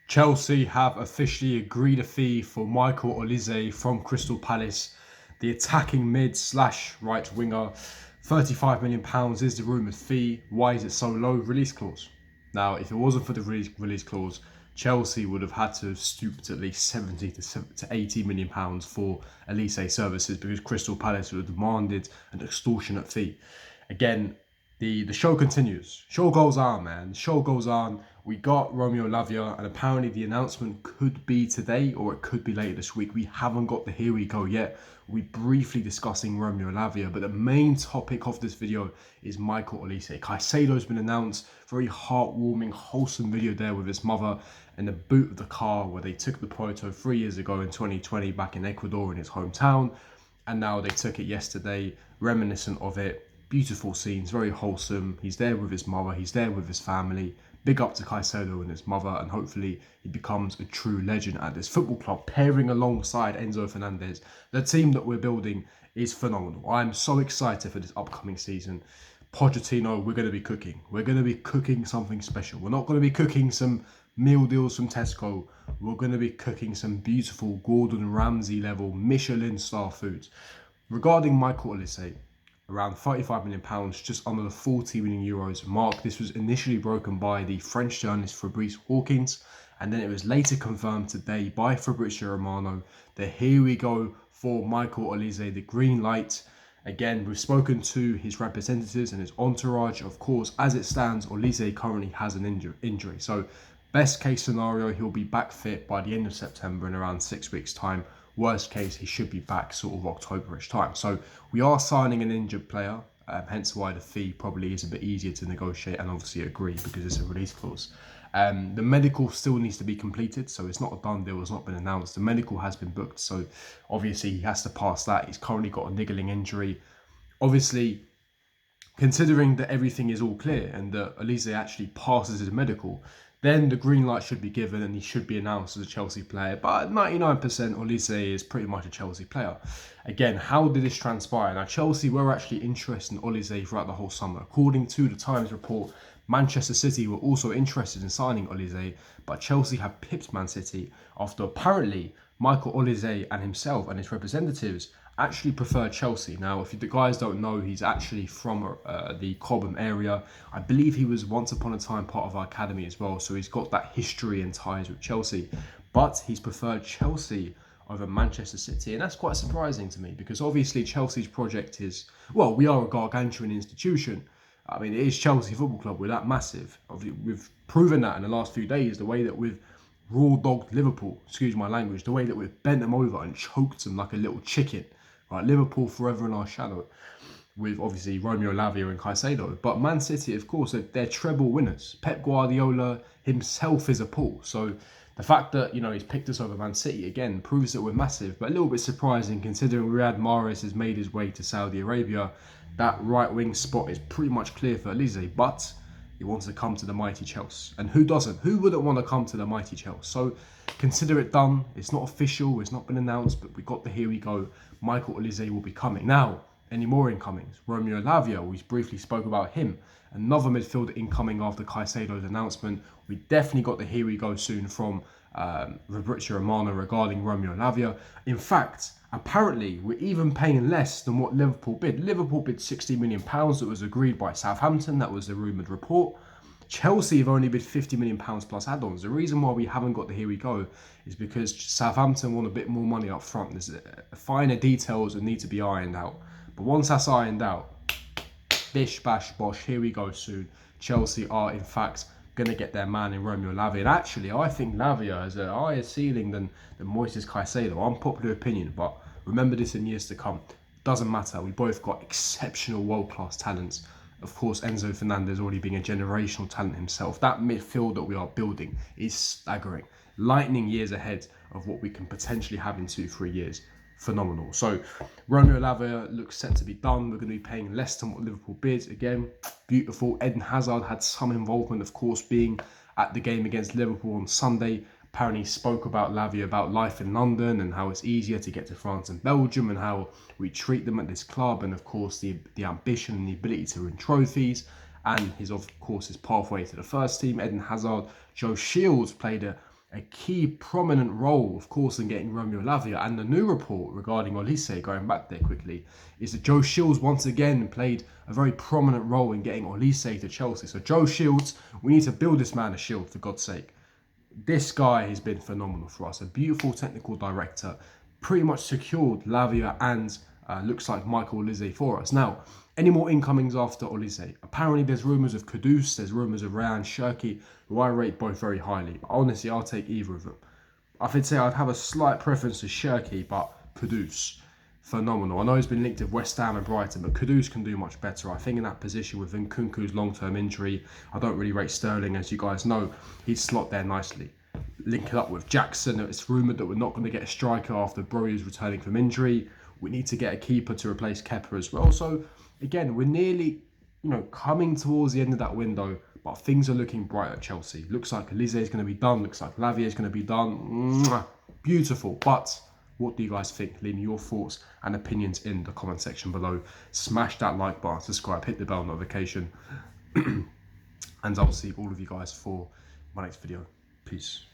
Chelsea have officially agreed a fee for Michael Olise from Crystal Palace, the attacking mid slash right winger. £35 million is the rumoured fee. Why is it so low? Release clause. Now, if it wasn't for the release clause, Chelsea would have had to have stooped at least 70 to 80 million pounds for Olise services because Crystal Palace would have demanded an extortionate fee. Again, the show continues. Show goes on, man. The show goes on. We got Romeo Lavia, and apparently the announcement could be today or it could be later this week. We haven't got the here we go yet. We're briefly discussing Romeo Lavia, but the main topic of this video is Michael Olise. Caicedo's been announced. Very heartwarming, wholesome video there with his mother in the boot of the car where they took the photo 3 years ago in 2020 back in Ecuador in his hometown. And now they took it yesterday, reminiscent of it. Beautiful scenes, very wholesome. He's there with his mother, he's there with his family. Big up to Caicedo and his mother, and hopefully he becomes a true legend at this football club, pairing alongside Enzo Fernandez. The team that we're building is phenomenal. I'm so excited for this upcoming season. Pochettino, we're going to be cooking. We're going to be cooking something special. We're not going to be cooking some meal deals from Tesco. We're going to be cooking some beautiful Gordon Ramsay level Michelin star foods. Regarding Michael Olise, around £35 million, just under the €40 million mark. This was initially broken by the French journalist Fabrice Hawkins, and then it was later confirmed today by Fabrizio Romano that here we go for Michael Olise, the green light. Again, we've spoken to his representatives and his entourage. Of course, as it stands, Olise currently has an injury. So best case scenario, he'll be back fit by the end of September in around 6 weeks' time. Worst case, he should be back sort of October-ish time. So we are signing an injured player, hence why the fee probably is a bit easier to negotiate and obviously agree because it's a release clause. The medical still needs to be completed, so it's not a done deal, it's not been announced. The medical has been booked, so obviously he has to pass that. He's currently got a niggling injury. Obviously, considering that everything is all clear and that Olise actually passes his medical, then the green light should be given and he should be announced as a Chelsea player. But 99% Olise is pretty much a Chelsea player. Again, how did this transpire? Now, Chelsea were actually interested in Olise throughout the whole summer. According to the Times report, Manchester City were also interested in signing Olise, but Chelsea have pipped Man City after apparently Michael Olise and himself and his representatives actually prefer Chelsea. Now, if the guys don't know, he's actually from the Cobham area. I believe he was once upon a time part of our academy as well, so he's got that history and ties with Chelsea. But he's preferred Chelsea over Manchester City, and that's quite surprising to me because obviously Chelsea's project is, well, we are a gargantuan institution. I mean, it is Chelsea Football Club. We're that massive. We've proven that in the last few days, the way that we've raw dogged Liverpool, excuse my language, the way that we've bent them over and choked them like a little chicken. Right, Liverpool forever in our shadow, with obviously Romeo Lavia and Caicedo. But Man City, of course, they're treble winners. Pep Guardiola himself is a Paul. So the fact that, he's picked us over Man City again proves that we're massive, but a little bit surprising considering Riyad Mahrez has made his way to Saudi Arabia. That right wing spot is pretty much clear for Olise, but he wants to come to the mighty Chelsea. And who doesn't? Who wouldn't want to come to the mighty Chelsea? So consider it done. It's not official. It's not been announced, but we got the here we go. Michael Olise will be coming. Now, any more incomings? Romeo Lavia, we briefly spoke about him. Another midfielder incoming after Caicedo's announcement. We definitely got the here we go soon from Fabrizio Romano regarding Romeo Lavia. In fact, apparently, we're even paying less than what Liverpool bid. Liverpool bid £60 million that was agreed by Southampton. That was the rumoured report. Chelsea have only bid £50 million plus add-ons. The reason why we haven't got the here we go is because Southampton want a bit more money up front. There's finer details that need to be ironed out. But once that's ironed out, bish, bash, bosh, here we go soon. Chelsea are, in fact, going to get their man in Romeo Lavia. And actually, I think Lavia has a higher ceiling than Moises Caicedo. Unpopular opinion, but remember this in years to come. Doesn't matter. We both got exceptional world-class talents. Of course, Enzo Fernandez already being a generational talent himself. That midfield that we are building is staggering. Lightning years ahead of what we can potentially have in 2-3 years. Phenomenal. So Romeo Lavia looks set to be done. We're going to be paying less than what Liverpool bids. Again, beautiful. Eden Hazard had some involvement, of course, being at the game against Liverpool on Sunday. Apparently spoke about Lavia, about life in London and how it's easier to get to France and Belgium and how we treat them at this club, and of course the ambition and the ability to win trophies, and his pathway to the first team. Eden Hazard, Joe Shields played a a key prominent role, of course, in getting Romeo Lavia. And the new report regarding Olise, going back there quickly, is that Joe Shields once again played a very prominent role in getting Olise to Chelsea. So Joe Shields, we need to build this man a shield, for God's sake. This guy has been phenomenal for us. A beautiful technical director, pretty much secured Lavia and looks like Michael Olise for us. Now, any more incomings after Olise? Apparently there's rumours of Kudus, there's rumours of Ryan Shirky, who I rate both very highly. But honestly, I'll take either of them. I would say I'd have a slight preference to Shirky, but Kudus, phenomenal. I know he's been linked with West Ham and Brighton, but Kudus can do much better. I think in that position with Nkunku's long-term injury, I don't really rate Sterling, as you guys know. He'd slot there nicely. Link it up with Jackson. It's rumoured that we're not going to get a striker after Broly's returning from injury. We need to get a keeper to replace Kepa as well. So again, we're nearly, coming towards the end of that window, but things are looking bright at Chelsea. Looks like Olise is going to be done. Looks like Lavia is going to be done. Mwah, beautiful. But what do you guys think? Leave me your thoughts and opinions in the comment section below. Smash that like button, subscribe, hit the bell notification. And I'll see all of you guys for my next video. Peace.